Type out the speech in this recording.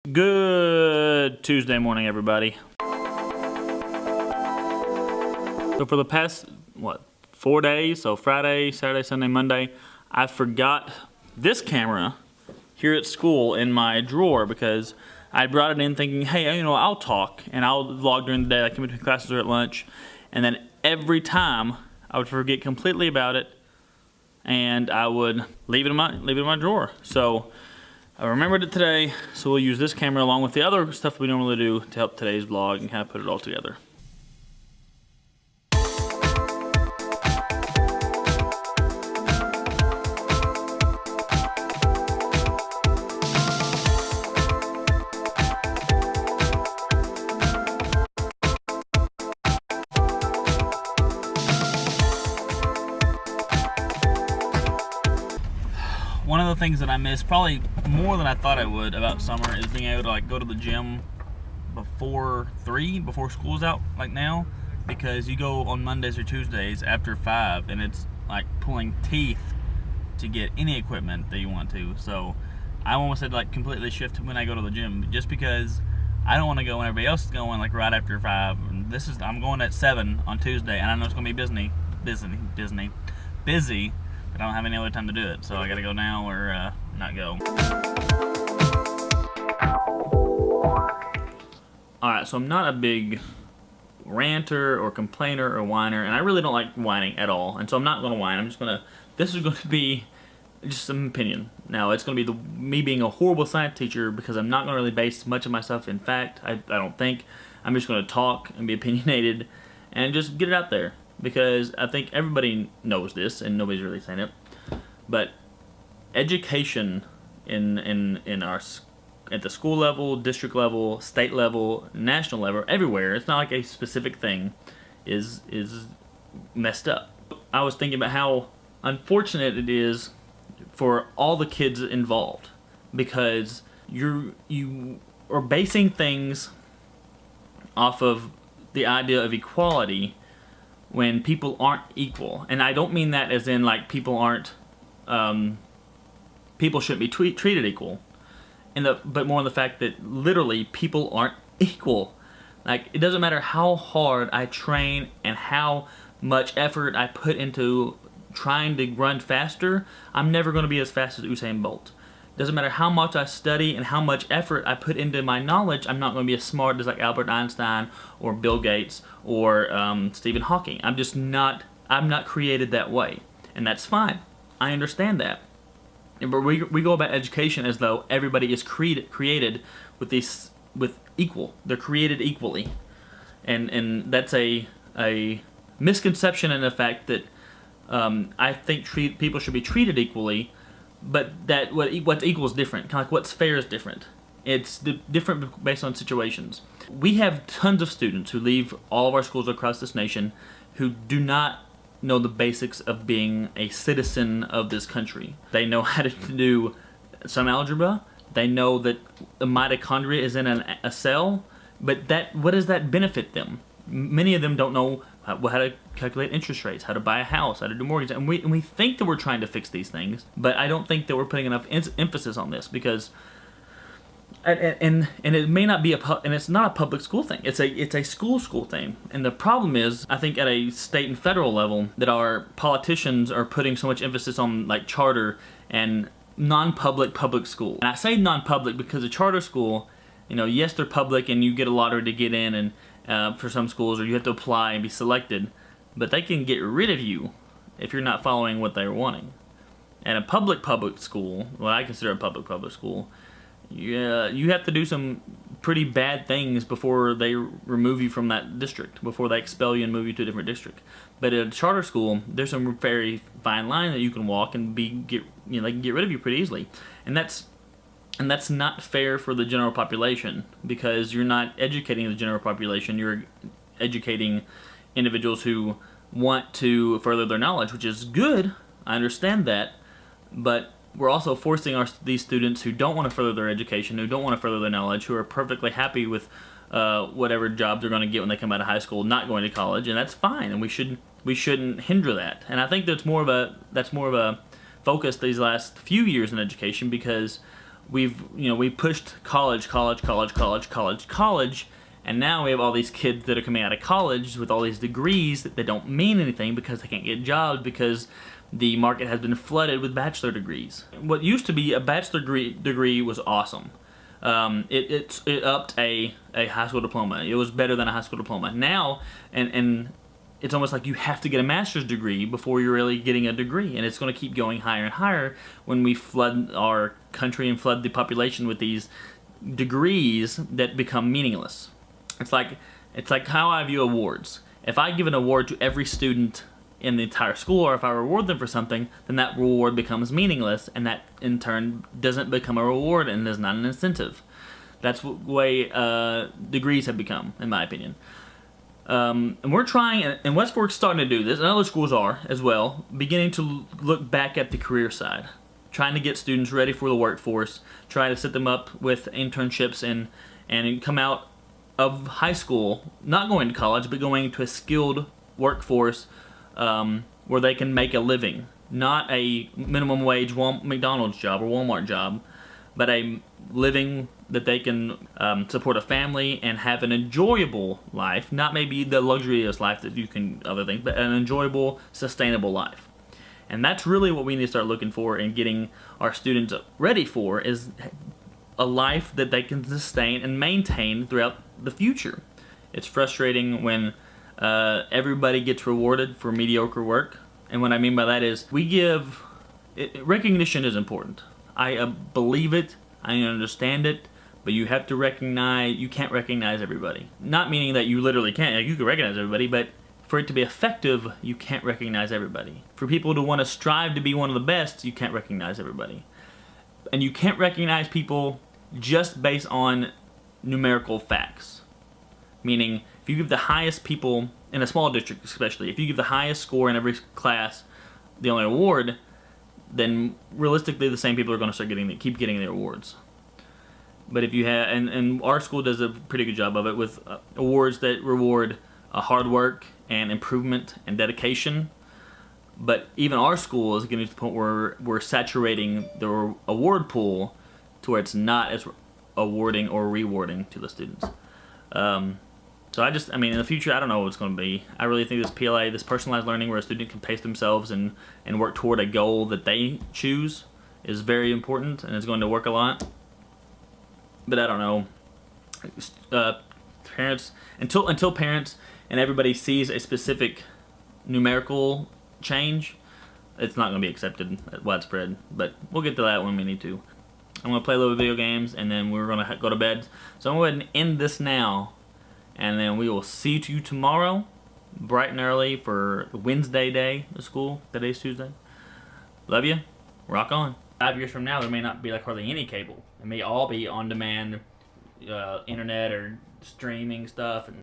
Good Tuesday morning, everybody. So for the past, 4 days, so Friday, Saturday, Sunday, Monday, I forgot this camera here at school in my drawer because I brought it in thinking, hey, I'll talk and I'll vlog during the day, like in between classes or at lunch. And then every time I would forget completely about it and I would leave it in my drawer. So I remembered it today, so we'll use this camera along with the other stuff we normally do to help today's vlog and kind of put it all together. One of the things that I miss, probably more than I thought I would, about summer is being able to go to the gym before 3, before school's out, like now, because you go on Mondays or Tuesdays after 5 and it's like pulling teeth to get any equipment that you want to. So I almost had to completely shift when I go to the gym, just because I don't want to go when everybody else is going right after 5. And I'm going at 7 on Tuesday, and I know it's gonna be busy. I don't have any other time to do it, so I gotta go now or not go. Alright, so I'm not a big ranter or complainer or whiner, and I really don't like whining at all, and so I'm not gonna whine. This is gonna be just some opinion. Now, it's gonna be me being a horrible science teacher because I'm not gonna really base much of myself in fact, I don't think. I'm just gonna talk and be opinionated and just get it out there, because I think everybody knows this and nobody's really saying it, but education at the school level, district level, state level, national level, everywhere, it's not like a specific thing, is messed up. I was thinking about how unfortunate it is for all the kids involved, because you are basing things off of the idea of equality when people aren't equal. And I don't mean that as in people shouldn't be treated equal, but more on the fact that literally people aren't equal. It doesn't matter how hard I train and how much effort I put into trying to run faster, I'm never going to be as fast as Usain Bolt. Doesn't matter how much I study and how much effort I put into my knowledge, I'm not going to be as smart as Albert Einstein or Bill Gates or Stephen Hawking. I'm not created that way, and that's fine. I understand that. But we go about education as though everybody is created with equal. They're created equally, and that's a misconception in the fact that I think people should be treated equally. But that what's equal is different. Kind of what's fair is different. It's different based on situations. We have tons of students who leave all of our schools across this nation who do not know the basics of being a citizen of this country. They know how to do some algebra. They know that the mitochondria is in a cell. But what does that benefit them? Many of them don't know how to calculate interest rates, how to buy a house, how to do mortgage, and we think that we're trying to fix these things, but I don't think that we're putting enough emphasis on this, because and it may not be and it's not a public school thing. It's a school thing, and the problem is, I think at a state and federal level, that our politicians are putting so much emphasis on charter and non-public public school. And I say non-public because a charter school, yes, they're public and you get a lottery to get in, and for some schools, or you have to apply and be selected, but they can get rid of you if you're not following what they're wanting. And a public school, what I consider a public school, you have to do some pretty bad things before they remove you from that district, before they expel you and move you to a different district. But at a charter school, there's some very fine line that you can walk and they can get rid of you pretty easily, and that's not fair for the general population, because you're not educating the general population. You're educating individuals who want to further their knowledge, which is good. I understand that, but we're also forcing these students who don't want to further their education, who don't want to further their knowledge, who are perfectly happy with whatever job they're going to get when they come out of high school, not going to college, and that's fine. And we shouldn't hinder that. And I think that's more of a focus these last few years in education, because we pushed college, and now we have all these kids that are coming out of college with all these degrees that don't mean anything because they can't get jobs because the market has been flooded with bachelor degrees. What used to be a bachelor degree was awesome. It upped a high school diploma. It was better than a high school diploma. Now, and it's almost like you have to get a master's degree before you're really getting a degree, and it's going to keep going higher and higher when we flood our country and flood the population with these degrees that become meaningless. It's like how I view awards. If I give an award to every student in the entire school, or if I reward them for something, then that reward becomes meaningless, and that in turn doesn't become a reward and is not an incentive. That's the way degrees have become, in my opinion. And we're trying, and West Fork's starting to do this, and other schools are as well, beginning to look back at the career side, trying to get students ready for the workforce, trying to set them up with internships and come out of high school, not going to college, but going to a skilled workforce where they can make a living. Not a minimum wage McDonald's job or Walmart job, but a living that they can support a family and have an enjoyable life. Not maybe the luxurious life that you can, other things, but an enjoyable, sustainable life. And that's really what we need to start looking for and getting our students ready for, is a life that they can sustain and maintain throughout the future. It's frustrating when everybody gets rewarded for mediocre work, and what I mean by that is recognition is important. I believe it, I understand it, but you have to recognize, you can't recognize everybody. Not meaning that you literally can't, like, you can recognize everybody, but for it to be effective, you can't recognize everybody. For people to want to strive to be one of the best, you can't recognize everybody. And you can't recognize people just based on numerical facts. Meaning, if you give the highest people, in a small district especially, if you give the highest score in every class the only award, then realistically the same people are going to start keep getting their awards. But if you have, and our school does a pretty good job of it with awards that reward hard work and improvement and dedication. But even our school is getting to the point where we're saturating the award pool to where it's not as awarding or rewarding to the students. So I mean, in the future, I don't know what it's going to be. I really think this PLA, this personalized learning where a student can pace themselves and work toward a goal that they choose, is very important, and it's going to work a lot. But I don't know. Parents, until parents and everybody sees a specific numerical change, it's not going to be accepted widespread. But we'll get to that when we need to. I'm going to play a little video games, and then we're going to go to bed. So I'm going to go ahead and end this now, and then we will see you tomorrow, bright and early, for Wednesday day of school. Today's Tuesday. Love you. Rock on. 5 years from now, there may not be like hardly any cable. It may all be on-demand internet or streaming stuff. And